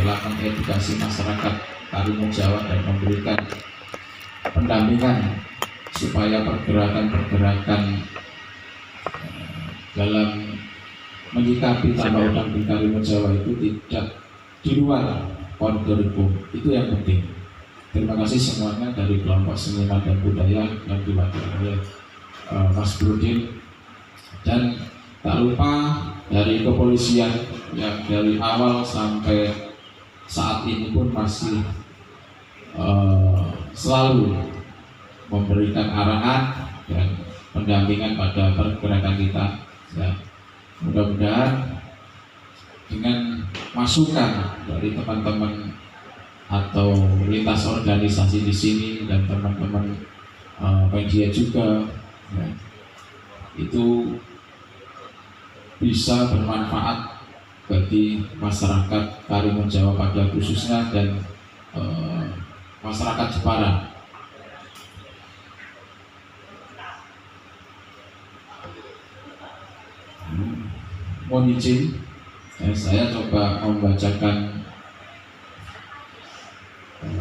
adalah mengedukasi masyarakat Karimun Jawa dan memberikan pendampingan supaya pergerakan-pergerakan dalam menyikapi tambah utang di Karimun Jawa itu tidak di luar koridor hukum. Itu yang penting. Terima kasih semuanya dari kelompok seniman dan budaya yang diwakili oleh Mas Brudin, dan tak lupa dari kepolisian yang dari awal sampai saat ini pun masih selalu memberikan arahan dan pendampingan pada pergerakan kita. Ya, mudah-mudahan dengan masukan dari teman-teman atau lintas organisasi di sini dan teman-teman media juga, ya, itu bisa bermanfaat bagi masyarakat Karimun Jawa pada khususnya dan masyarakat Jepara. Mohon izin, saya coba membacakan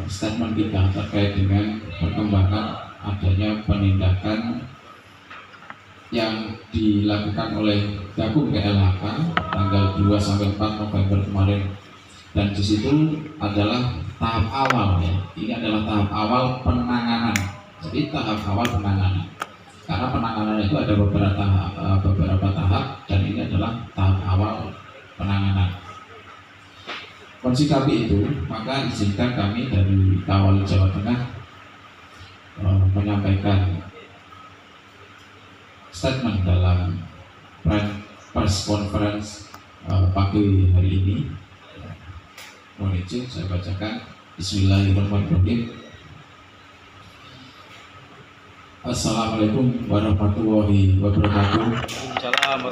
statement kita terkait dengan perkembangan adanya penindakan yang dilakukan oleh Gakum KLHK tanggal 2 sampai 4 November kemarin, dan di situ adalah tahap awal, ya. Ini adalah tahap awal penanganan. Jadi tahap awal penanganan. Karena penanganan itu ada beberapa tahap, dan ini adalah tahap awal penanganan. Mensikapi itu, maka izinkan kami dari Kawali Jawa Tengah menyampaikan statement dalam press conference pagi hari ini. Mohon izin saya bacakan. Bismillahirrahmanirrahim. Assalamualaikum warahmatullahi wabarakatuh.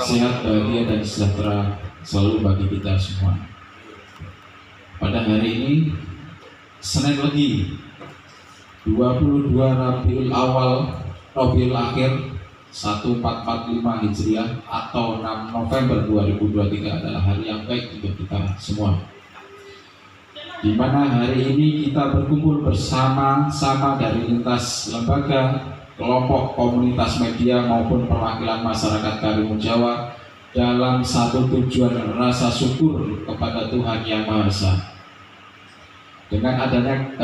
Sehat, bahagia, dan sejahtera selalu bagi kita semua. Pada hari ini, Senin Legi 22 Rabiul Awal Rabiul Akhir 1445 Hijriah atau 6 November 2023 adalah hari yang baik untuk kita semua, di mana hari ini kita berkumpul bersama-sama dari lintas lembaga, kelompok, komunitas media maupun perwakilan masyarakat Karimun Jawa dalam satu tujuan rasa syukur kepada Tuhan Yang Maha Esa. Dengan adanya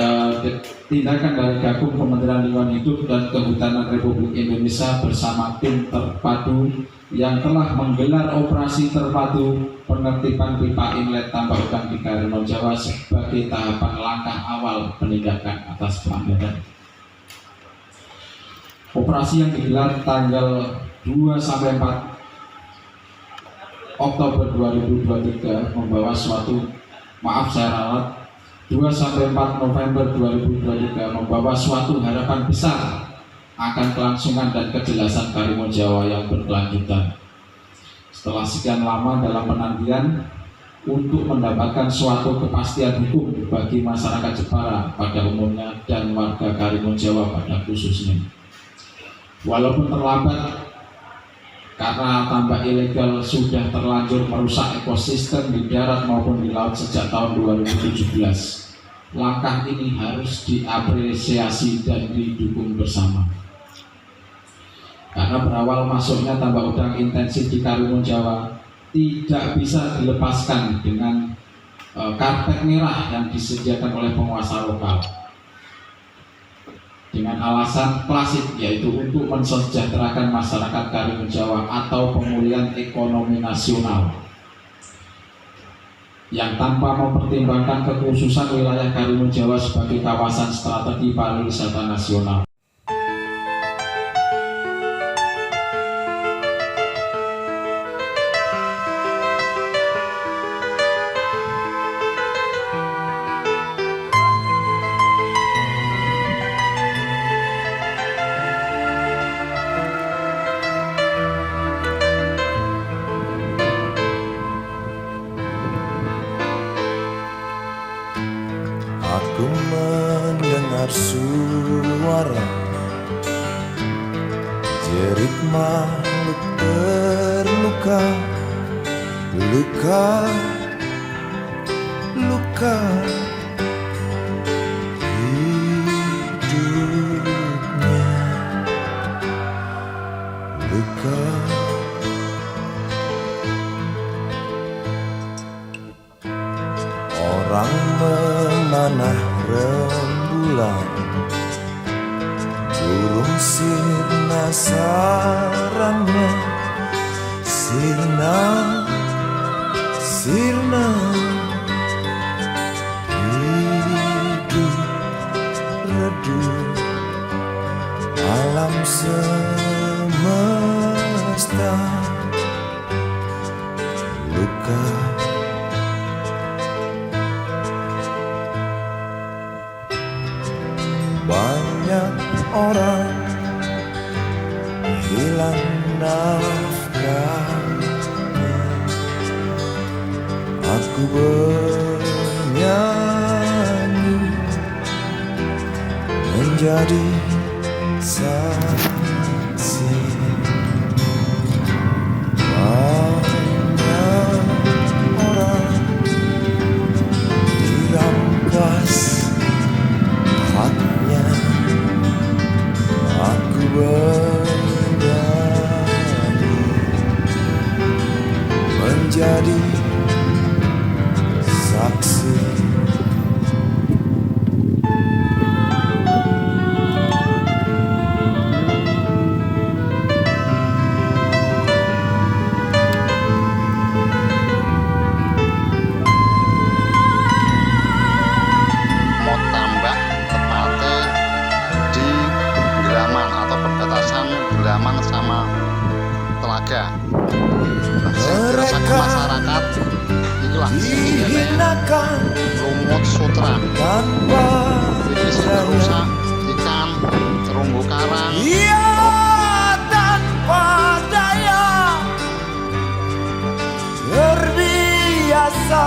tindakan dari Gakum Kementerian Lingkungan Hidup dan Kehutanan Republik Indonesia bersama tim terpadu yang telah menggelar operasi terpadu penertiban pipa inlet tambak udang di Karimun Jawa sebagai tahapan langkah awal penindakan atas pelanggaran. Operasi yang digelar tanggal 2 sampai 4 Oktober 2023 membawa suatu, maaf saya ralat, 2 sampai 4 November 2023 membawa suatu harapan besar akan kelangsungan dan kejelasan Karimun Jawa yang berkelanjutan. Setelah sekian lama dalam penantian untuk mendapatkan suatu kepastian hukum bagi masyarakat Jepara pada umumnya dan warga Karimun Jawa pada khususnya. Walaupun terlambat karena tambak ilegal sudah terlanjur merusak ekosistem di darat maupun di laut sejak tahun 2017, langkah ini harus diapresiasi dan didukung bersama. Karena berawal masuknya tambak udang intensif di Karimun Jawa tidak bisa dilepaskan dengan karpet merah yang disediakan oleh penguasa lokal dengan alasan klasik, yaitu untuk mensejahterakan masyarakat Karimun Jawa atau pemulihan ekonomi nasional, yang tanpa mempertimbangkan kekhususan wilayah Karimun Jawa sebagai kawasan strategi pariwisata nasional. Aku mendengar suara jerit makhluk terluka, luka luka hidupnya, luka orang memanah rembulan, burung sirna sarangnya, sirna hidup redup alam semesta, luka banyak orang hilang nafkahnya. Aku bernyanyi menjadi saksi. Banyak orang dirampas haknya. Aku bernyanyi menjadi saksi. Mau tambah tepatnya di Geraman atau perbatasan Geraman sama Telaga. Mereka Masyarakat itulah dihinakan lumut sutra, tanpa divisi rusak, ikan, terumbu karang, ia tanpa daya terbiasa